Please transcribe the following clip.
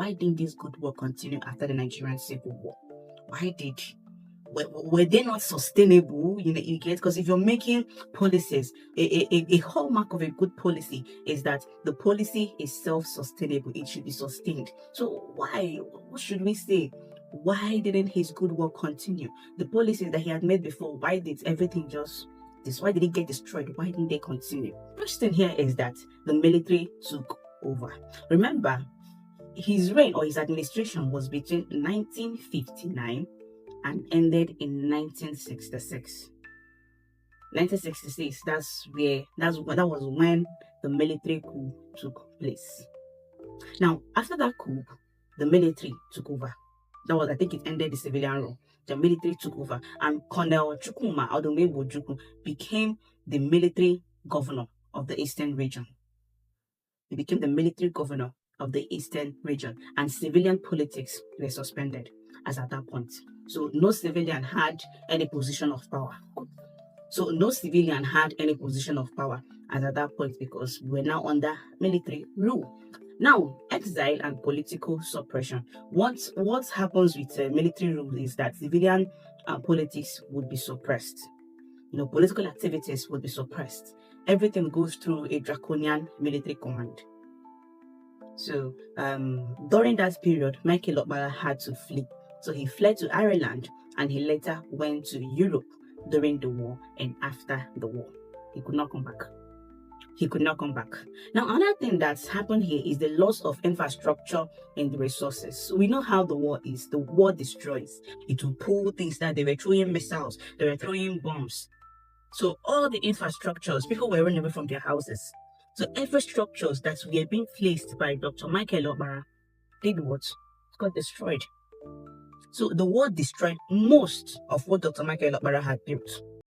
Why didn't this good work continue after the Nigerian Civil War? Why did were they not sustainable? You get, because if you're making policies, a hallmark of a good policy is that the policy is self-sustainable. It should be sustained. So why? What should we say? Why didn't his good work continue? The policies that he had made before, why did everything just this? Why did it get destroyed? Why didn't they continue? First thing here is that the military took over. Remember, his reign or his administration was between 1959 and ended in 1966. 1966, that was when the military coup took place. Now, after that coup, the military took over. I think it ended the civilian rule. The military took over, and Colonel Chukwuma Odomegwu Ojukwu became the military governor of the Eastern region. He became the military governor of the Eastern region, and civilian politics were suspended as at that point. So no civilian had any position of power. As at that point, because we're now under military rule. Now, exile and political suppression. What happens with military rule is that civilian politics would be suppressed. Political activities would be suppressed. Everything goes through a draconian military command. So during that period, Michael Okpara had to flee. So he fled to Ireland, and he later went to Europe during the war and after the war. He could not come back. Now, another thing that's happened here is the loss of infrastructure and the resources. So we know how the war is. The war destroys. It will pull things that they were throwing missiles, they were throwing bombs. So all the infrastructures, people were running away from their houses. So every structures that were being placed by Dr. Michael Okpara did what? It got destroyed. So the war destroyed most of what Dr. Michael Okpara had built.